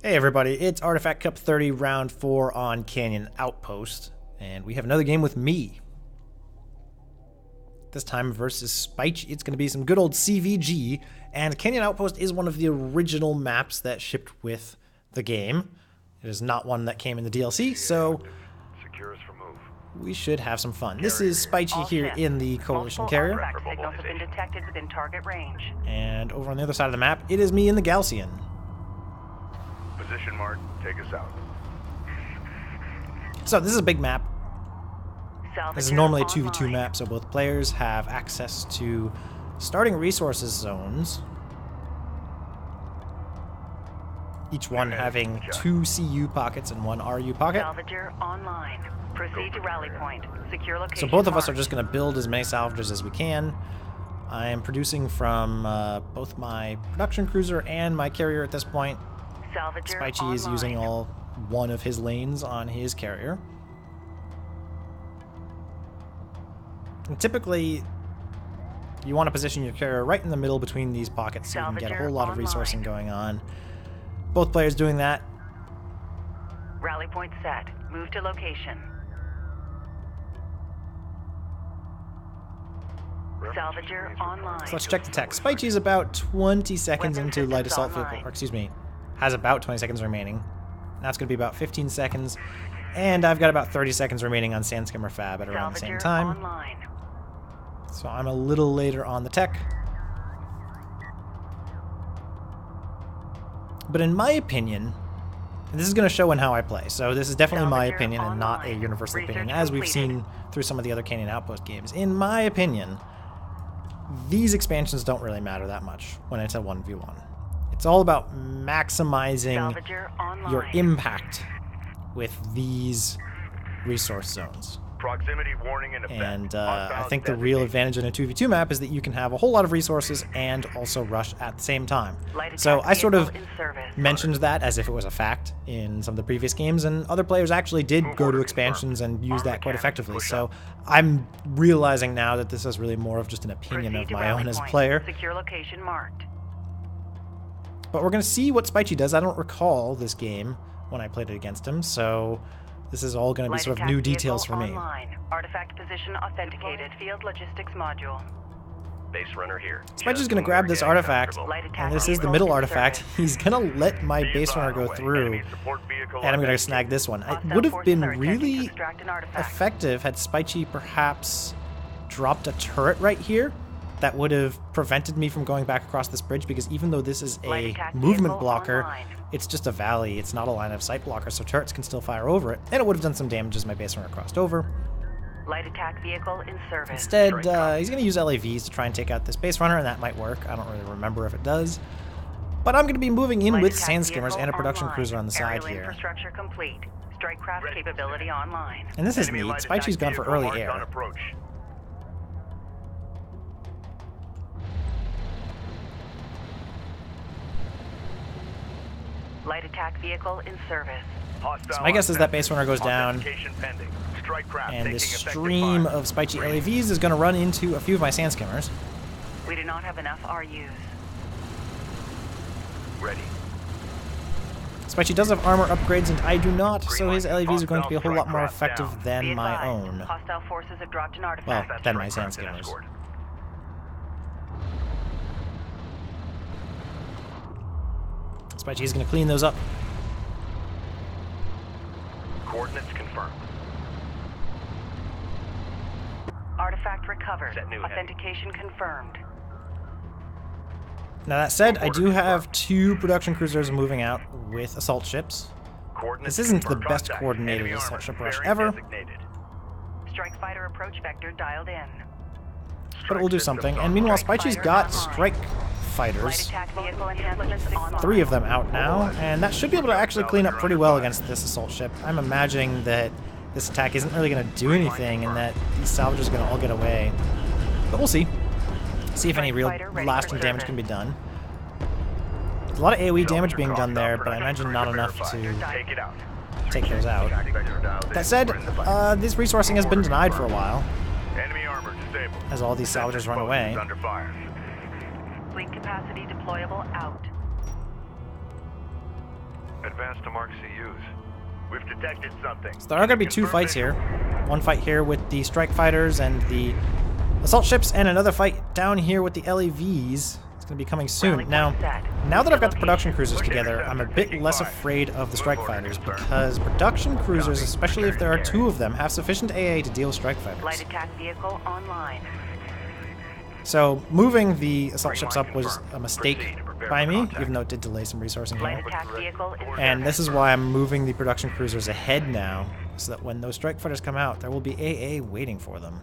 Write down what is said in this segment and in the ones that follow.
Hey everybody, it's Artifact Cup 30 round 4 on Canyon Outpost, and we have another game with me. This time versus Spychy. It's going to be some good old CVG, and Canyon Outpost is one of the original maps that shipped with the game. It is not one that came in the DLC, so we should have some fun. This is Spychy here in the Coalition carrier, Signals have been detected within target range. and over on the other side of the map, it is me in the Galcian. Position mark, take us out. So this is a big map. This is normally a 2v2 online. map, so both players have access to starting resources zones. Each one having 2 CU pockets and 1 RU pocket. Salvager online. Proceed to rally point. Secure location. So both of us are marked. just going to build as many salvagers as we can. I am producing from both my production cruiser and my carrier at this point. Salvager Spychy is online. using all one of his lanes on his carrier. And typically, you want to position your carrier right in the middle between these pockets so you can get a whole lot of resourcing going on. Both players doing that. Rally point set. Move to location. Salvager online. So let's check the tech. Spychy is about 20 seconds into light assault vehicle, or excuse me, has about 20 seconds remaining. That's going to be about 15 seconds. And I've got about 30 seconds remaining on Sandskimmer Fab at around the same Salvager time. online. So I'm a little later on the tech. But in my opinion, and this is going to show in how I play, so this is definitely my Salvager opinion and not a online. universal opinion, Research as we've completed. seen through some of the other Canyon Outpost games. In my opinion, these expansions don't really matter that much when it's a 1v1. It's all about maximizing Salvager online. your impact with these resource zones. Proximity warning in effect. And I Hostiles think the real designated. advantage in a 2v2 map is that you can have a whole lot of resources and also rush at the same time. Light So attack I sort of vehicle in service. mentioned that as if it was a fact in some of the previous games, and other players actually did go to expansions and use that quite effectively. So I'm realizing now that this is really more of just an opinion Proceed of to my rally own as a point. player. Secure location marked. But we're going to see what Spychy does. I don't recall this game when I played it against him, so this is all going to be Light sort of attack new details for vehicle me. online. Artifact position authenticated. Field logistics module. Base runner here. Spychy's going to grab this artifact, Light attack and this is the vehicle middle in artifact. service. He's going to let my Be base runner go advised, through, enemy support vehicle and I'm going to identified. snag this one. It Hostile would have forces been are attempting to really extract an artifact. effective had Spychy perhaps dropped a turret right here. That would have prevented me from going back across this bridge, because even though this is Light a attack movement vehicle blocker, online. it's just a valley. It's not a line of sight blocker, so turrets can still fire over it, and it would have done some damage as my base runner crossed over. Light attack vehicle in service. Instead, he's going to use LAVs to try and take out this base runner, and that might work. I don't really remember if it does. But I'm going to be moving in Light with attack Sandskimmers vehicle and a production online. cruiser on the side Aerial here. Infrastructure complete. Strike craft capability online. And this is Enemy neat. light attack Spychy's gone for vehicle early marked on air. approach. Light attack vehicle in service. Hostile So my guess is that base runner goes down, Authentication pending. Strike craft and taking this effective stream fire. of Spychy LAVs is going to run into a few of my Sandskimmers. We do not have enough RUs. Ready. Spychy does have armor upgrades, and I do not, so his LAVs are going to be a whole lot more effective Be than my advised, own. Hostile forces have dropped an Well, artifact. than my Strike craft and Sandskimmers. escort. Spychy's going to clean those up. Coordinates confirmed. Artifact recovered. Set new heading. Authentication confirmed. Now that said, I do have 2 production cruisers moving out with assault ships. Coordinates This isn't the confirmed. best Contact. coordinated Enemy assault armor. ship rush Bearing ever. designated. Strike fighter approach vector dialed in. But it will do Strike something. systems And meanwhile, Strike Spychy's fighter got online. strike Light fighters. attack vehicle enhancements online. 3 of them out now, and that should be able to actually clean up pretty well against this assault ship. I'm imagining that this attack isn't really going to do anything, and that these salvagers are going to all get away. But we'll see. See if any real Fighter ready for lasting damage service. can be done. There's a lot of AoE damage being done there, but I imagine not enough to Take it out. take those out. That That said, this resourcing has been denied for a while, Enemy armor disabled. as all these salvagers run away. Under fire. Fleet capacity deployable out. Advance to mark CUs. We've detected something. So there are going to be two fights here. One fight here with the strike fighters and the assault ships, and another fight down here with the LAVs. It's going to be coming soon. Now that I've got the production cruisers together, I'm a bit less afraid of the strike fighters, because production cruisers, especially if there are two of them, have sufficient AA to deal with strike fighters. Light attack vehicle online. So moving the assault ships up was a mistake by me, even though it did delay some resourcing Light here. attack vehicle is And this is why I'm moving the production cruisers ahead now, so that when those strike fighters come out, there will be AA waiting for them.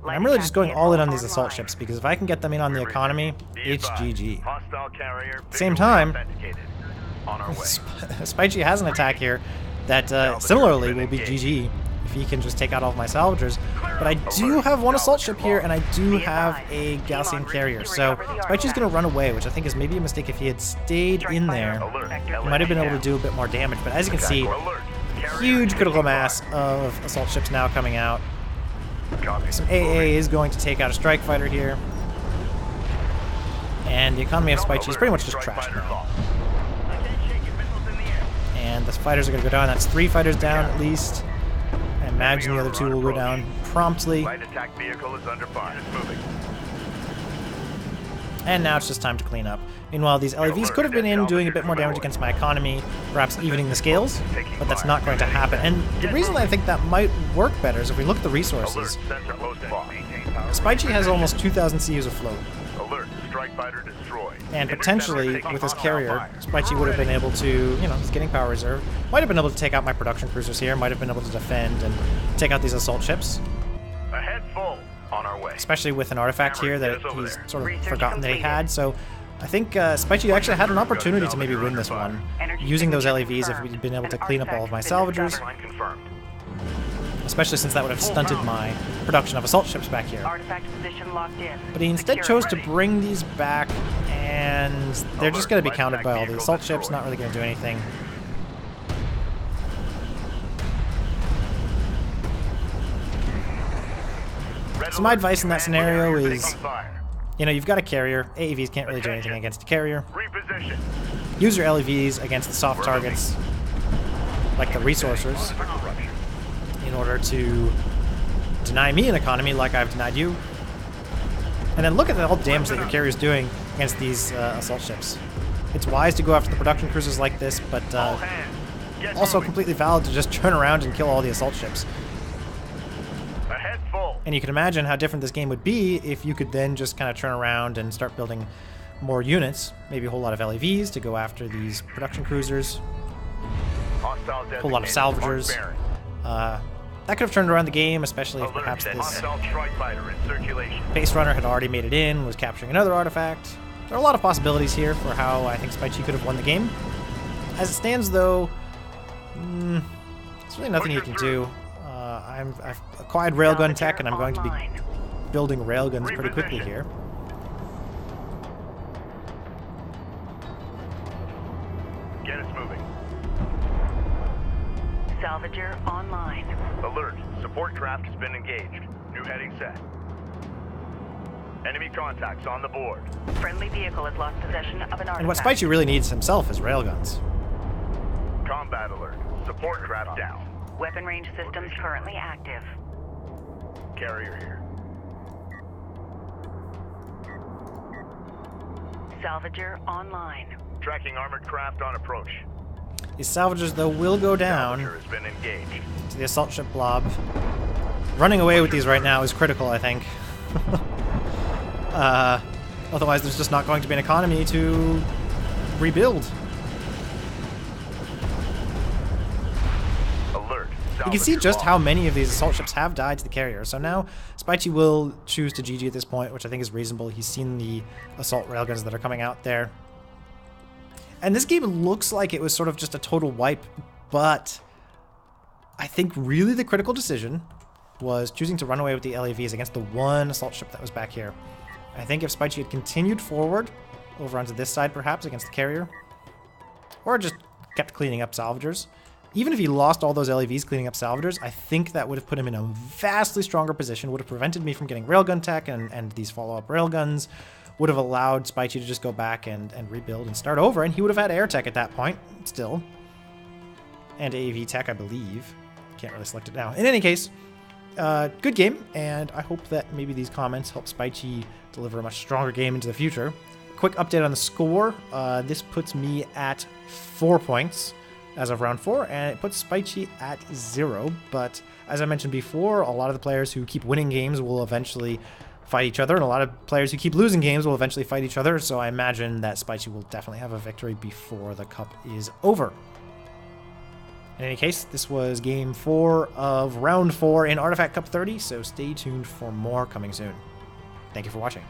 And I'm really just going all in on these assault ships, because if I can get them in on the economy, it's GG. At the same time, Spychy has an attack here that similarly will be GG if he can just take out all of my salvagers. But I do have one assault ship here, and I do have a Gaussian carrier, so Spychy's going to run away, which I think is maybe a mistake. If he had stayed in there, he might have been able to do a bit more damage. But as you can see, huge critical mass of assault ships now coming out. Some AA is going to take out a strike fighter here. And the economy of Spychy is pretty much just trashed now. And the fighters are going to go down. That's 3 fighters down at least. I imagine the other 2 will go down promptly. And now it's just time to clean up. Meanwhile, these LAVs could have been in doing a bit more damage against my economy, perhaps evening the scales, but that's not going to happen. And the reason I think that might work better is if we look at the resources. Spychy has almost 2,000 CUs afloat. And potentially, with his carrier, Spychy would have been able to, he's getting power reserve, might have been able to take out my production cruisers here, might have been able to defend and take out these assault ships. Ahead full. On our way. Especially with an artifact here that he's sort of forgotten that he had, so I think Spychy actually had an opportunity to maybe win this one, using those LAVs if we'd been able to clean up all of my salvagers. Especially since that would have stunted my production of assault ships back here. But he instead chose to bring these back, and they're just going to be countered by all the assault ships, not really going to do anything. So my advice in that scenario is, you've got a carrier. AAVs can't really do anything against a carrier. Use your LAVs against the soft targets, like the resourcers, in order to deny me an economy like I've denied you. And then look at all the damage that your carrier is doing against these assault ships. It's wise to go after the production cruisers like this, but also completely valid to just turn around and kill all the assault ships. And you can imagine how different this game would be if you could then just kind of turn around and start building more units, maybe a whole lot of LAVs to go after these production cruisers, a whole lot of salvagers. That could have turned around the game, especially if perhaps this base runner had already made it in, was capturing another artifact. There are a lot of possibilities here for how I think Spychy could have won the game. As it stands, though, there's really nothing you can do. I've acquired railgun tech, and I'm going to be building railguns pretty quickly here. Get us moving. Salvager online. Alert. Support craft has been engaged. New heading set. Enemy contacts on the board. Friendly vehicle has lost possession of an artifact. And what Spychy really needs himself is railguns. Combat alert. Support craft down. Weapon range systems currently active. Carrier here. Salvager online. Tracking armored craft on approach. These salvagers, though, will go down Has been engaged. to the assault ship blob. Running away with these right now is critical, I think. Otherwise, there's just not going to be an economy to rebuild. You can see just how many of these assault ships have died to the carrier. So now Spychy will choose to GG at this point, which I think is reasonable. He's seen the assault railguns that are coming out there. And this game looks like it was sort of just a total wipe, but I think really the critical decision was choosing to run away with the LAVs against the one assault ship that was back here. I think if Spychy had continued forward over onto this side perhaps against the carrier, or just kept cleaning up salvagers, even if he lost all those LAVs cleaning up salvagers, I think that would have put him in a vastly stronger position, would have prevented me from getting railgun tech and these follow-up railguns, would have allowed Spychy to just go back and rebuild and start over, and he would have had air tech at that point, still. and AAV Tech, I believe. Can't really select it now. In any case, good game, and I hope that maybe these comments help Spychy deliver a much stronger game into the future. Quick update on the score. This puts me at 4 points as of round 4, and it puts Spychy at 0. But as I mentioned before, a lot of the players who keep winning games will eventually fight each other, and a lot of players who keep losing games will eventually fight each other, so I imagine that Spychy will definitely have a victory before the cup is over. In any case, this was game 4 of round 4 in Artifact Cup 30, so stay tuned for more coming soon. Thank you for watching.